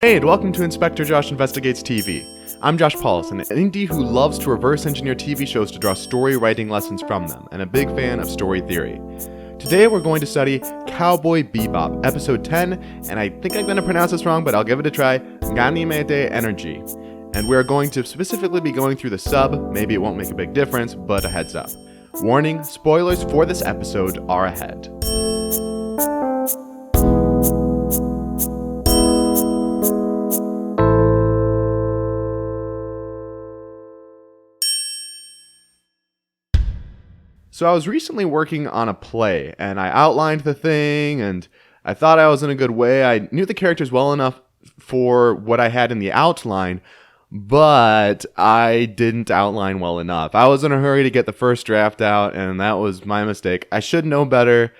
Hey, and welcome to Inspector Josh Investigates TV. I'm Josh Paulson, an indie who loves to reverse engineer TV shows to draw story writing lessons from them, and a big fan of story theory. Today we're going to study Cowboy Bebop, episode 10, and I think I'm going to pronounce this wrong, but I'll give it a try, Ganymede Elegy. And we're going to specifically be going through the sub. Maybe it won't make a big difference, but a heads up. Warning, spoilers for this episode are ahead. So I was recently working on a play, and I outlined the thing, and I thought I was in a good way. I knew the characters well enough for what I had in the outline, but I didn't outline well enough. I was in a hurry to get the first draft out, and that was my mistake. I should know better.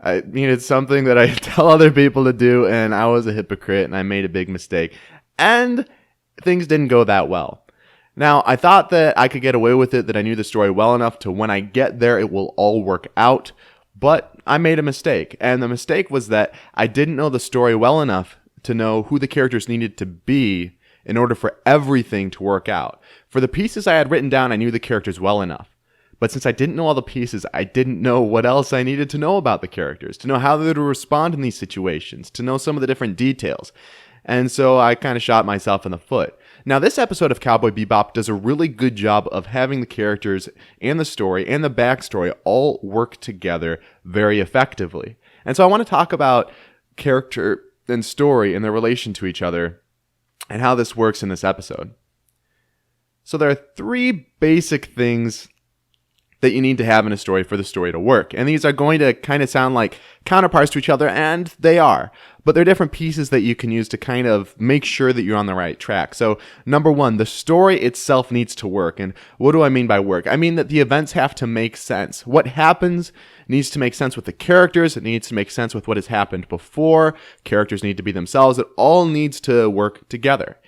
I mean, it's something that I tell other people to do, and I was a hypocrite, and I made a big mistake. And things didn't go that well. Now, I thought that I could get away with it, that I knew the story well enough to when I get there, it will all work out. But I made a mistake. And the mistake was that I didn't know the story well enough to know who the characters needed to be in order for everything to work out. For the pieces I had written down, I knew the characters well enough. But since I didn't know all the pieces, I didn't know what else I needed to know about the characters, to know how they would respond in these situations, to know some of the different details. And so I kind of shot myself in the foot. Now, this episode of Cowboy Bebop does a really good job of having the characters and the story and the backstory all work together very effectively. And so I want to talk about character and story and their relation to each other and how this works in this episode. So there are three basic things that you need to have in a story for the story to work. And these are going to kind of sound like counterparts to each other, and they are. But they're different pieces that you can use to kind of make sure that you're on the right track. So, number one, the story itself needs to work. And what do I mean by work? I mean that the events have to make sense. What happens needs to make sense with the characters. It needs to make sense with what has happened before. Characters need to be themselves. It all needs to work together.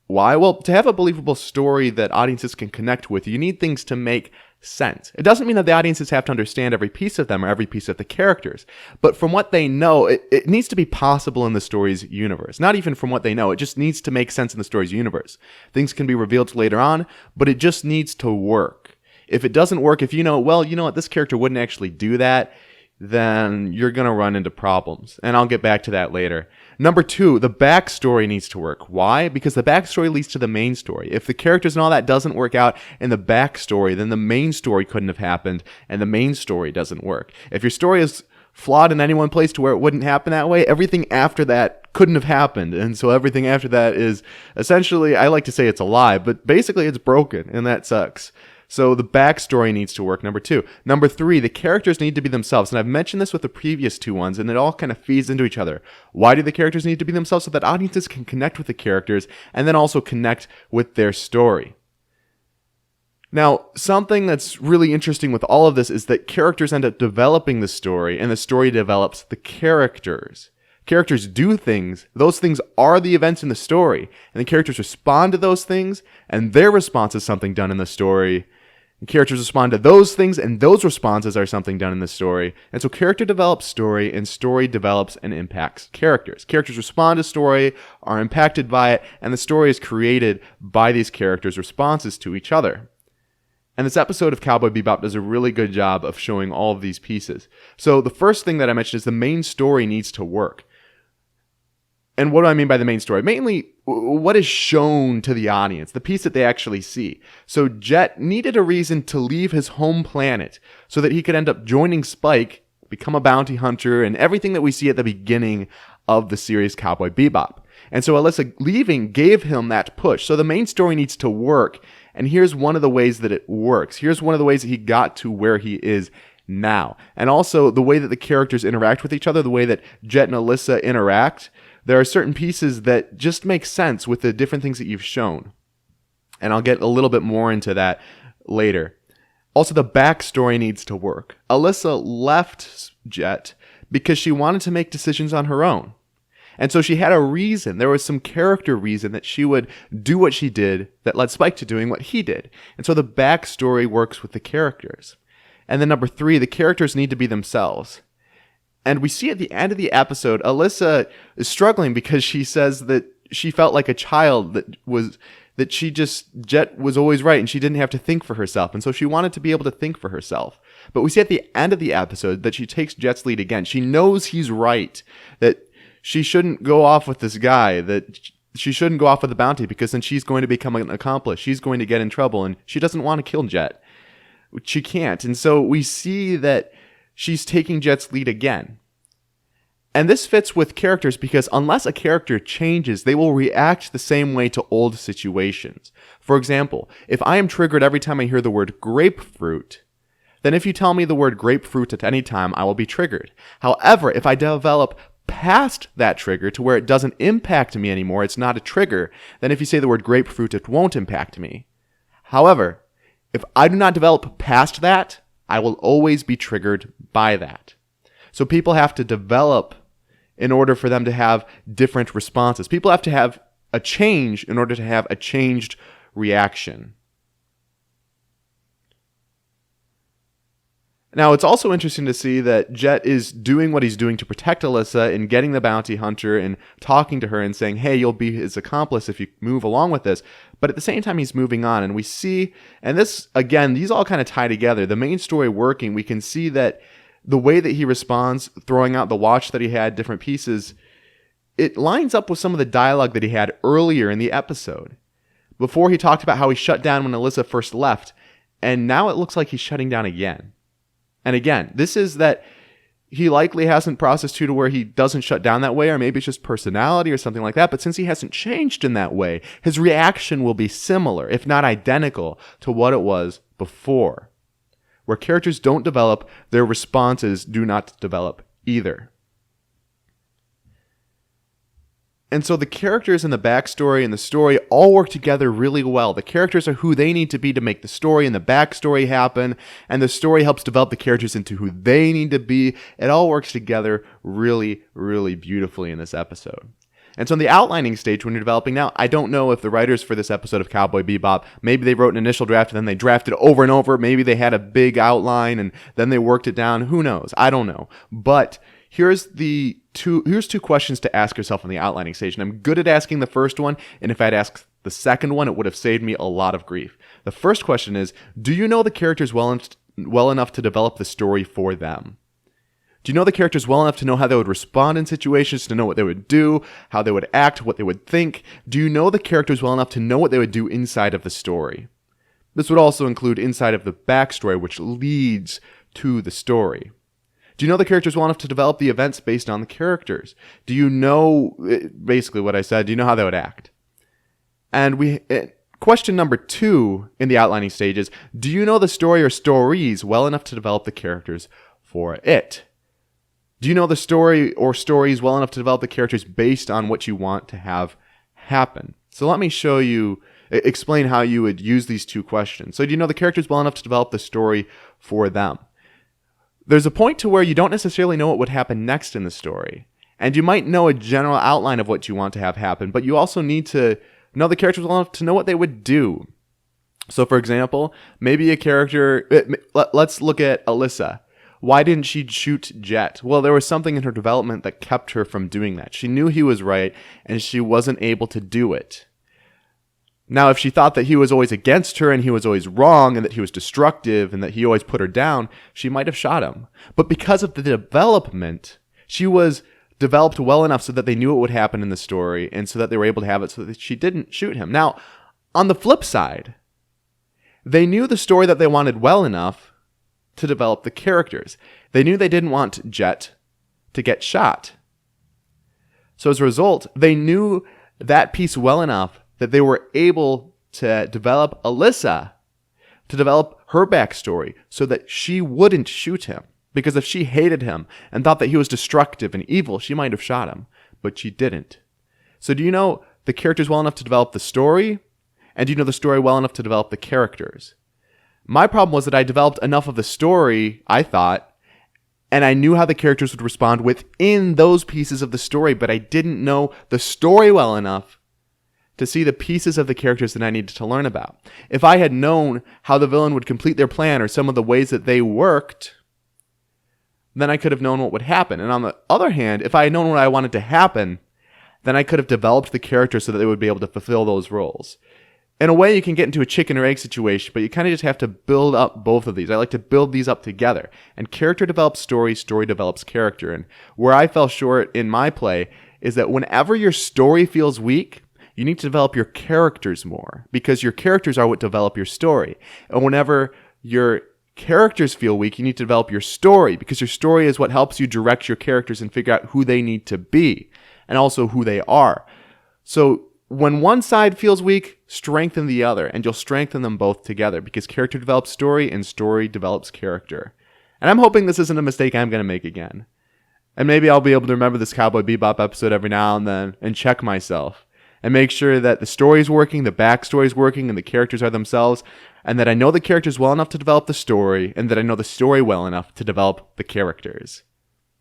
Why? Well, to have a believable story that audiences can connect with, you need things to make sense. It doesn't mean that the audiences have to understand every piece of them or every piece of the characters, but from what they know, it needs to be possible in the story's universe. Not even from what they know, it just needs to make sense in the story's universe. Things can be revealed later on, but it just needs to work. If it doesn't work, if you know, well, you know what, this character wouldn't actually do that, then you're going to run into problems. And I'll get back to that later. Number two, the backstory needs to work. Why? Because the backstory leads to the main story. If the characters and all that doesn't work out in the backstory, then the main story couldn't have happened, and the main story doesn't work. If your story is flawed in any one place to where it wouldn't happen that way, everything after that couldn't have happened. And so everything after that is essentially, I like to say it's a lie, but basically it's broken, and that sucks. So the backstory needs to work, number two. Number three, the characters need to be themselves. And I've mentioned this with the previous two ones, and it all kind of feeds into each other. Why do the characters need to be themselves? So that audiences can connect with the characters and then also connect with their story. Now, something that's really interesting with all of this is that characters end up developing the story, and the story develops the characters. Characters do things. Those things are the events in the story, and the characters respond to those things, and their response is something done in the story. And characters respond to those things, and those responses are something done in the story. And so character develops story, and story develops and impacts characters. Characters respond to story, are impacted by it, and the story is created by these characters' responses to each other. And this episode of Cowboy Bebop does a really good job of showing all of these pieces. So the first thing that I mentioned is the main story needs to work. And what do I mean by the main story? Mainly, what is shown to the audience, the piece that they actually see. So Jet needed a reason to leave his home planet so that he could end up joining Spike, become a bounty hunter, and everything that we see at the beginning of the series Cowboy Bebop. And so Alyssa leaving gave him that push. So the main story needs to work. And here's one of the ways that it works. Here's one of the ways that he got to where he is now. And also the way that the characters interact with each other, the way that Jet and Alyssa interact. There are certain pieces that just make sense with the different things that you've shown. And I'll get a little bit more into that later. Also, the backstory needs to work. Alyssa left Jet because she wanted to make decisions on her own. And so she had a reason. There was some character reason that she would do what she did that led Spike to doing what he did. And so the backstory works with the characters. And then number three, the characters need to be themselves. And we see at the end of the episode, Alyssa is struggling because she says that she felt like a child that Jet was always right and she didn't have to think for herself. And so she wanted to be able to think for herself. But we see at the end of the episode that she takes Jet's lead again. She knows he's right, that she shouldn't go off with this guy, that she shouldn't go off with the bounty because then she's going to become an accomplice. She's going to get in trouble and she doesn't want to kill Jet. She can't. And so we see that she's taking Jet's lead again. And this fits with characters because unless a character changes, they will react the same way to old situations. For example, if I am triggered every time I hear the word grapefruit, then if you tell me the word grapefruit at any time, I will be triggered. However, if I develop past that trigger to where it doesn't impact me anymore, it's not a trigger, then if you say the word grapefruit, it won't impact me. However, if I do not develop past that, I will always be triggered by that. So people have to develop in order for them to have different responses. People have to have a change in order to have a changed reaction. Now, it's also interesting to see that Jet is doing what he's doing to protect Alyssa and getting the bounty hunter and talking to her and saying, hey, you'll be his accomplice if you move along with this. But at the same time, he's moving on. And we see, and this, again, these all kind of tie together. The main story working, we can see that the way that he responds, throwing out the watch that he had, different pieces, it lines up with some of the dialogue that he had earlier in the episode. Before he talked about how he shut down when Alyssa first left, and now it looks like he's shutting down again. And again, this is that he likely hasn't processed to where he doesn't shut down that way, or maybe it's just personality or something like that. But since he hasn't changed in that way, his reaction will be similar, if not identical, to what it was before. Where characters don't develop, their responses do not develop either. And so the characters and the backstory and the story all work together really well. The characters are who they need to be to make the story and the backstory happen, and the story helps develop the characters into who they need to be. It all works together really, really beautifully in this episode. And so in the outlining stage, when you're developing now, I don't know if the writers for this episode of Cowboy Bebop, maybe they wrote an initial draft and then they drafted over and over. Maybe they had a big outline and then they worked it down. Who knows? I don't know. But here's two questions to ask yourself in the outlining stage. And I'm good at asking the first one. And if I'd asked the second one, it would have saved me a lot of grief. The first question is, do you know the characters well enough to develop the story for them? Do you know the characters well enough to know how they would respond in situations, to know what they would do, how they would act, what they would think? Do you know the characters well enough to know what they would do inside of the story? This would also include inside of the backstory, which leads to the story. Do you know the characters well enough to develop the events based on the characters? Do you know, basically what I said, do you know how they would act? And question number 2 in the outlining stage is, do you know the story or stories well enough to develop the characters for it? Do you know the story or stories well enough to develop the characters based on what you want to have happen? So let me explain how you would use these two questions. So do you know the characters well enough to develop the story for them? There's a point to where you don't necessarily know what would happen next in the story. And you might know a general outline of what you want to have happen, but you also need to know the characters well enough to know what they would do. So for example, maybe a character, let's look at Alyssa. Why didn't she shoot Jet? Well, there was something in her development that kept her from doing that. She knew he was right, and she wasn't able to do it. Now, if she thought that he was always against her and he was always wrong and that he was destructive and that he always put her down, she might have shot him. But because of the development, she was developed well enough so that they knew what would happen in the story and so that they were able to have it so that she didn't shoot him. Now, on the flip side, they knew the story that they wanted well enough to develop the characters. They knew they didn't want Jet to get shot. So as a result, they knew that piece well enough that they were able to develop Alyssa, to develop her backstory so that she wouldn't shoot him. Because if she hated him and thought that he was destructive and evil, she might have shot him, but she didn't. So do you know the characters well enough to develop the story? And do you know the story well enough to develop the characters? My problem was that I developed enough of the story, I thought, and I knew how the characters would respond within those pieces of the story, but I didn't know the story well enough to see the pieces of the characters that I needed to learn about. If I had known how the villain would complete their plan or some of the ways that they worked, then I could have known what would happen. And on the other hand, if I had known what I wanted to happen, then I could have developed the character so that they would be able to fulfill those roles. In a way, you can get into a chicken or egg situation, but you kind of just have to build up both of these. I like to build these up together. And character develops story, story develops character. And where I fell short in my play is that whenever your story feels weak, you need to develop your characters more, because your characters are what develop your story. And whenever your characters feel weak, you need to develop your story, because your story is what helps you direct your characters and figure out who they need to be and also who they are. So when one side feels weak, strengthen the other, and you'll strengthen them both together, because character develops story and story develops character. And I'm hoping this isn't a mistake I'm going to make again. And maybe I'll be able to remember this Cowboy Bebop episode every now and then and check myself and make sure that the story's working, the backstory's working, and the characters are themselves, and that I know the characters well enough to develop the story, and that I know the story well enough to develop the characters.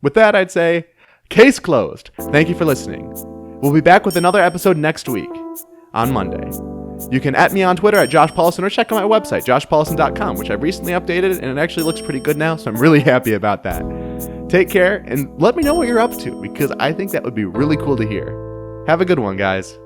With that, I'd say, case closed. Thank you for listening. We'll be back with another episode next week, on Monday. You can @ me on Twitter at Josh Paulson, or check out my website, joshpaulson.com, which I've recently updated, and it actually looks pretty good now, so I'm really happy about that. Take care, and let me know what you're up to, because I think that would be really cool to hear. Have a good one, guys.